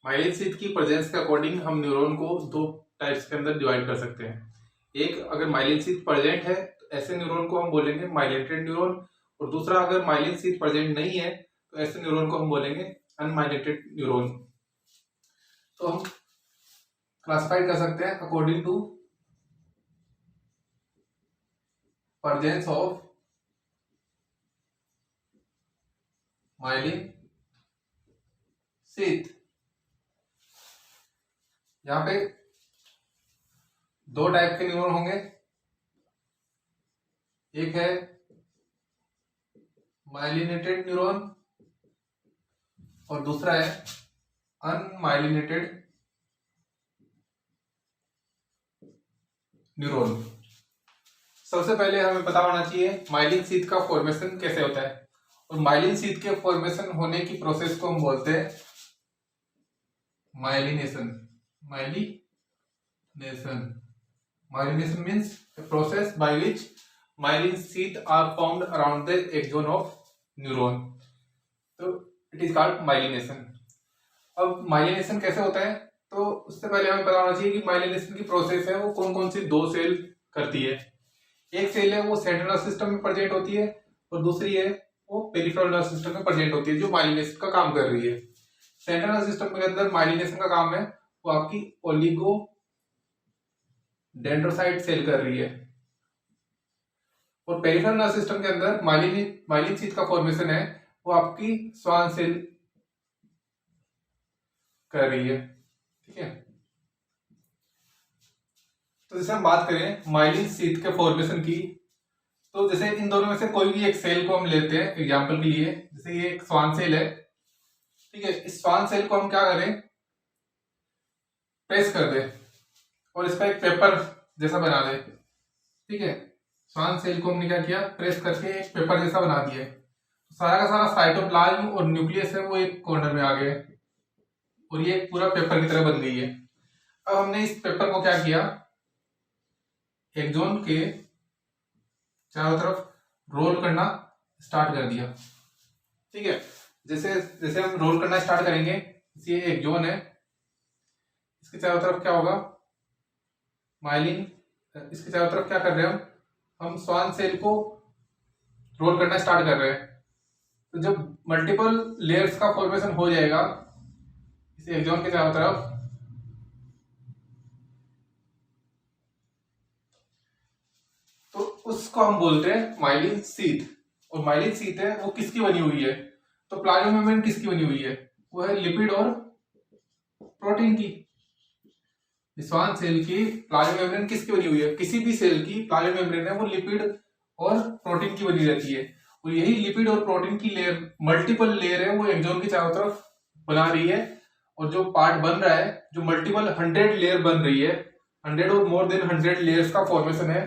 Myelin sheath की प्रेजेंस के अकॉर्डिंग हम न्यूरॉन को 2 टाइप्स के अंदर डिवाइड कर सकते हैं। एक, अगर माइलिन शीथ प्रेजेंट है तो ऐसे न्यूरॉन को हम बोलेंगे माइलिनेटेड न्यूरॉन, और दूसरा, अगर माइलिन शीथ प्रेजेंट नहीं है तो ऐसे न्यूरॉन को हम बोलेंगे अनमाइलिनेटेड न्यूरॉन। तो हम क्लासिफाई कर सकते हैं according to presence of myelin sheath. यहां पे 2 टाइप के न्यूरॉन होंगे, एक है माइलिनेटेड न्यूरॉन और दूसरा है अनमाइलिनेटेड न्यूरॉन। सबसे पहले हमें पता होना चाहिए माइलिन शीथ का फॉर्मेशन कैसे होता है, और माइलिन शीथ के फॉर्मेशन होने की प्रोसेस को हम बोलते हैं myelination. Myelination means a process by which myelin sheath are formed around the axon of neuron, so it is called myelination. अब माइलिनेशन कैसे होता है, तो उससे पहले हमें पता होना चाहिए कि माइलिनेशन की प्रोसेस है वो कौन कौन सी दो सेल करती है। एक सेल है वो सेंट्रल नर्वस सिस्टम में प्रेजेंट होती है और दूसरी है वो पेरिफेरल नर्वस सिस्टम में प्रेजेंट होती है जो माइलिनेशन का काम कर रही है। सेंट्रल नर्वस सिस्टम के अंदर माइलिनेशन का काम है वो आपकी ओलिगो डेंड्रोसाइट सेल कर रही है, और पेरिफेरल नर्वस सिस्टम के अंदर माइलिन शीथ का फॉर्मेशन है वो आपकी स्वान सेल कर रही है। ठीक है, तो जैसे हम बात करें माइलिन शीथ के फॉर्मेशन की, तो जैसे इन दोनों में से कोई भी एक सेल को हम लेते हैं एग्जांपल के लिए, जैसे ये एक स्वान सेल है। ठीक है, इस स्वान सेल को हम क्या करें, प्रेस कर दे और इसका एक पेपर जैसा बना दे। ठीक है, स्वान सेल को हमने क्या किया, प्रेस करके एक पेपर जैसा बना दिया। सारा का सारा साइटोप्लाज्म और न्यूक्लियस है वो एक कॉर्नर में आ गए और ये पूरा पेपर की तरह बन गई है। अब हमने इस पेपर को क्या किया, एक्सॉन के चारों तरफ रोल करना स्टार्ट कर दिया। ठीक है, जैसे जैसे हम रोल करना स्टार्ट करेंगे, ये एक्सॉन है, इसके चारों तरफ क्या होगा, माइलिन, इसके चारों तरफ क्या कर रहे हैं हम स्वान सेल को रोल करना स्टार्ट कर रहे हैं। तो जब मल्टीपल लेयर्स का फॉर्मेशन हो जाएगा इस एक्सॉन के चारों तरफ, तो उसको हम बोलते हैं माइलिन शीथ। और माइलिन शीथ है वो किसकी बनी हुई है, तो प्लाज्मा मेम्ब्रेन किसकी बनी हुई है, वो है लिपिड और प्रोटीन की। स्वान सेल की प्लाज्मा मेम्ब्रेन किसकी बनी हुई है, किसी भी सेल की प्लाज्मा मेम्ब्रेन है वो लिपिड और प्रोटीन की बनी रहती है। और यही लिपिड और प्रोटीन की लेयर, मल्टीपल लेयर है वो एक्सॉन के चारों तरफ बना रही है। और जो पार्ट बन रहा है, जो मल्टीपल 100 लेयर बन रही है, 100 और मोर देन 100 लेयर्स का फॉर्मेशन है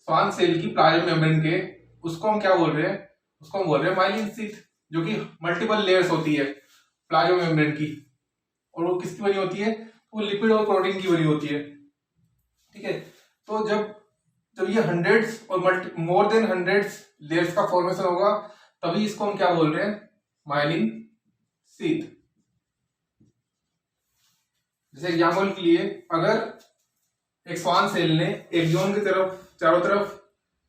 स्वान सेल की प्लाज्मा मेम्ब्रेन के, उसको हम क्या बोल रहे हैं, उसको हम बोल रहे हैं माइलिन शीथ, जो कि मल्टीपल लेयर्स होती है प्लाज्मा मेम्ब्रेन की। और वो किसकी बनी होती है, वो लिपिड और प्रोटीन की बनी होती है। ठीक है, तो जब जब ये हंड्रेड्स और मोर देन हंड्रेड्स लेयर्स का फॉर्मेशन होगा, तभी इसको हम क्या बोल रहे हैं, माइलिन शीथ। जैसे एग्जाम्पल के लिए, अगर एक स्वान सेल ने एक्सॉन की तरफ चारों तरफ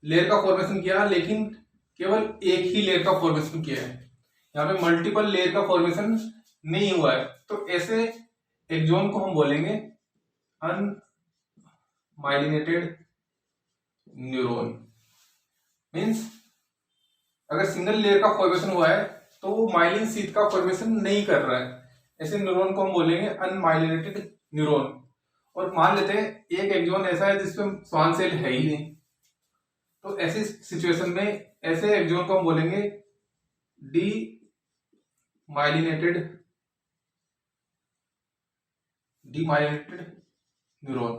लेयर का फॉर्मेशन किया लेकिन केवल एक ही लेयर का फॉर्मेशन किया है, यहाँ पे मल्टीपल लेयर का फॉर्मेशन नहीं हुआ है, तो ऐसे एक्सॉन को हम बोलेंगे अनमाइलिनेटेड न्यूरॉन। मींस अगर सिंगल लेयर का फॉर्मेशन हुआ है तो वो माइलिन शीथ का फॉर्मेशन नहीं कर रहा है, ऐसे न्यूरॉन को हम बोलेंगे अनमाइलिनेटेड न्यूरॉन। और मान लेते हैं एक एक्सॉन ऐसा है जिसमें स्वान सेल है ही नहीं, तो ऐसी सिचुएशन में ऐसे एक्सॉन को हम बोलेंगे डी माइलिनेटेड न्यूरॉन।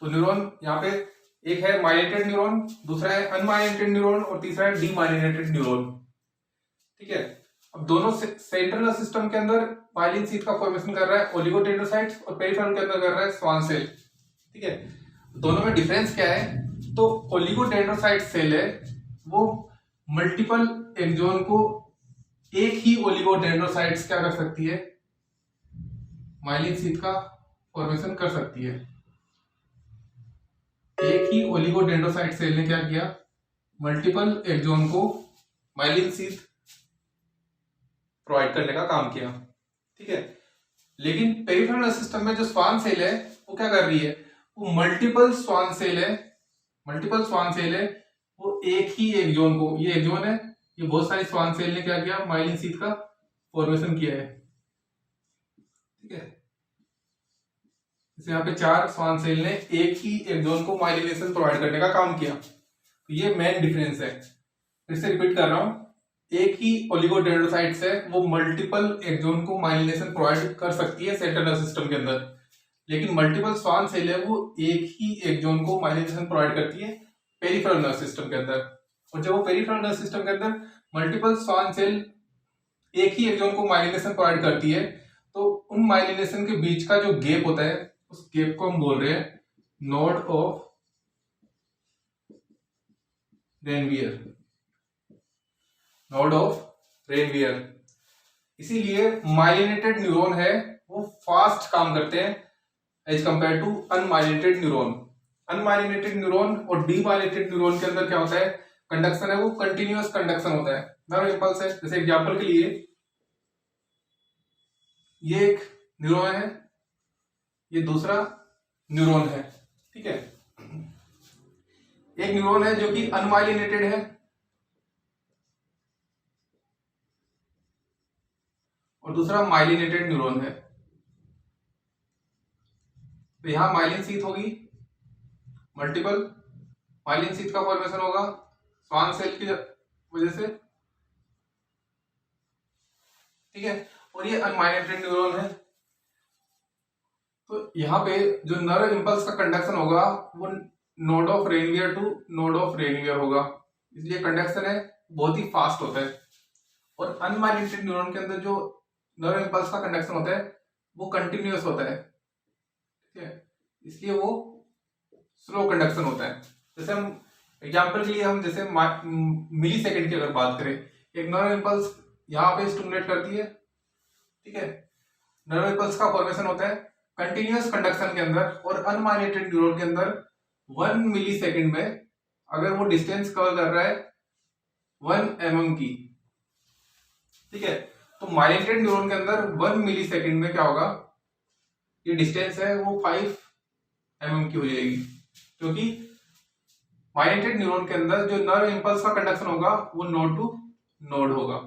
तो न्यूरॉन यहाँ पे एक है माइलिनेटेड न्यूरॉन, दूसरा है अनमाइलिनेटेड न्यूरॉन और तीसरा है डीमाइलिनेटेड न्यूरॉन। ठीक है, अब दोनों सेंट्रल सिस्टम के अंदर माइलिन शीथ का फॉर्मेशन कर रहा है ओलिगोडेंड्रोसाइट्स और पेरिफेरल के अंदर कर रहा है स्वान सेल। ठीक है, दोनों में डिफरेंस क्या है, तो ओलिगोडेंड्रोसाइट सेल है वो मल्टीपल एक्सॉन को एक ही ओलिगोडेंड्रोसाइट्स क्या कर सकती है, माइलिन शीथ का फॉर्मेशन कर सकती है। एक ही ओलिगोडेंड्रोसाइट सेल ने क्या किया, मल्टीपल एक्सॉन को माइलिन शीथ प्रोवाइड करने का काम किया। ठीक है, लेकिन पेरिफेरल सिस्टम में जो स्वान सेल है वो क्या कर रही है, वो मल्टीपल स्वान सेल है वो एक ही एक्सॉन को, ये एक्सॉन है, ये बहुत सारी स्वान सेल ने क्या किया, माइलिन शीथ का फॉर्मेशन किया है। ठीक है, जैसे यहाँ पे 4 स्वान सेल ने एक ही एक्सॉन को माइलिनेशन प्रोवाइड करने का काम किया, तो ये मेन डिफरेंस है। फिर से रिपीट कर रहा हूं, एक ही ओलिगोडेंड्रोसाइट्स है वो मल्टीपल एक्सॉन को माइलिनेशन प्रोवाइड कर सकती है सेंट्रल नर्वस सिस्टम के अंदर, लेकिन मल्टीपल स्वान सेल है वो एक ही एक्सॉन को माइलिनेशन प्रोवाइड करती है पेरिफेरल नर्वस सिस्टम के अंदर। और जब वो पेरिफेरल नर्वस सिस्टम के अंदर मल्टीपल स्वान सेल एक ही एक्सॉन को माइलिनेशन प्रोवाइड करती है, तो उन माइलिनेशन के बीच का जो गैप होता है उस गैप को हम बोल रहे हैं node of Ranvier. Node of Ranvier, इसीलिए माइलिनेटेड न्यूरॉन है वो फास्ट काम करते हैं as compared to unmyelinated neuron. Unmyelinated neuron और डीमाइलिनेटेड न्यूरॉन के अंदर क्या होता है, कंडक्शन है वो कंटिन्यूअस कंडक्शन होता है, नर्व इंपल्स है। जैसे एग्जांपल के लिए ये एक न्यूरॉन है, ये दूसरा न्यूरॉन है, ठीक है। एक न्यूरॉन है जो कि अनमाइलिनेटेड है और दूसरा माइलिनेटेड न्यूरॉन है। तो यहां माइलिन शीथ होगी, मल्टीपल माइलिन शीथ का फॉर्मेशन होगा स्वान सेल की वजह से, ठीक है। और ये अनमाइलिनेटेड न्यूरॉन है। तो यहाँ पे जो नर्व इंपल्स का कंडक्शन होगा वो node of Ranvier to node of Ranvier होगा, इसलिए कंडक्शन है बहुत ही फास्ट होता है। और अनमाइलिनेटेड न्यूरॉन के अंदर जो नर्व इंपल्स का कंडक्शन होता है वो कंटिन्यूअस होता है, ठीक है, इसलिए वो स्लो कंडक्शन होता है। जैसे हम एग्जांपल के लिए हम जैसे मिली सेकेंड की अगर बात करें, एक नर्व इंपल्स यहाँ पे स्टिमुलेट करती है, ठीक है। नर्व इंपल्स का फॉर्मेशन होता है कंटिन्यूअस कंडक्शन के अंदर, और अनमाइलिनेटेड न्यूरॉन के अंदर 1 मिली सेकेंड में अगर वो डिस्टेंस कवर कर रहा है 1 mm की, ठीक है। तो माइलिनेटेड न्यूरॉन के अंदर 1 मिली सेकेंड में क्या होगा, ये डिस्टेंस है वो 5 mm की हो जाएगी, क्योंकि माइलिनेटेड न्यूरॉन के अंदर जो नर्व इंपल्स का कंडक्शन होगा वो नोड टू नोड होगा,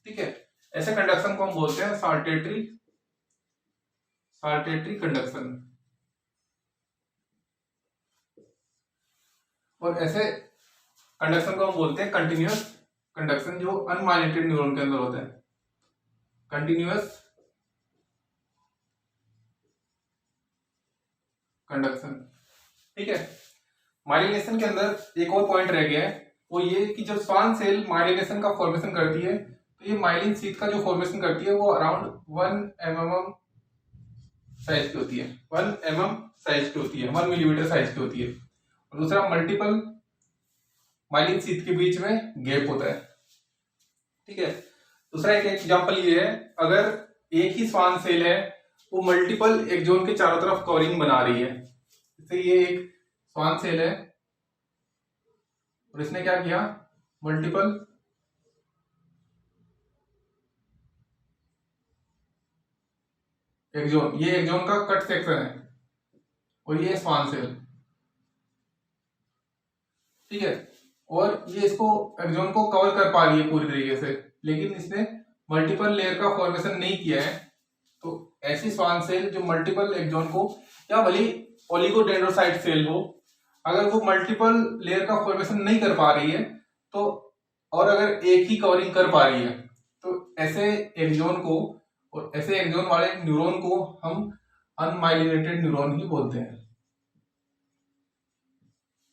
ठीक है। ऐसे कंडक्शन को हम बोलते हैं साल्टेटरी कंडक्शन। और ऐसे कंडक्शन को हम बोलते हैं कंटिन्यूअस कंडक्शन, जो अनमाइलिनेटेड न्यूरॉन के अंदर होता है, कंटिन्यूअस कंडक्शन, ठीक है। माइलिनेशन के अंदर एक और पॉइंट रह गया है, वो ये कि जब स्वान सेल माइलिनेशन का फॉर्मेशन करती है तो ये माइलिन शीथ का जो फॉर्मेशन करती है वो अराउंड 1 mm साइज की होती है, 1 mm साइज की होती है, 1 मिलीमीटर साइज की होती है। और दूसरा मल्टीपल माइलिन शीथ के बीच में गैप होता है, ठीक है। दूसरा एक एग्जांपल ये है, अगर एक ही स्वान सेल है वो मल्टीपल एक्सोन के चारों तरफ कवरिंग बना रही है। जैसे ये एक स्वान सेल है और इसने क्या किया, मल्टीपल एक्सोन, ये एक्सोन का कट सेक्शन है और ये स्वान सेल, ठीक है। और ये इसको एक्सोन को कवर कर पा रही है पूरी तरीके से, लेकिन इसने मल्टीपल लेयर का फॉर्मेशन नहीं किया है। तो ऐसी स्वान सेल जो मल्टीपल एक्सोन को, या भले ओलिगोडेंड्रोसाइट सेल हो, अगर वो मल्टीपल लेयर का फॉर्मेशन नहीं कर पा रही है तो, और अगर एक ही कवरिंग कर पा रही है, तो ऐसे एक्सोन को और ऐसे एक्सोन वाले न्यूरॉन को हम अनमाइलिनेटेड न्यूरॉन ही बोलते हैं।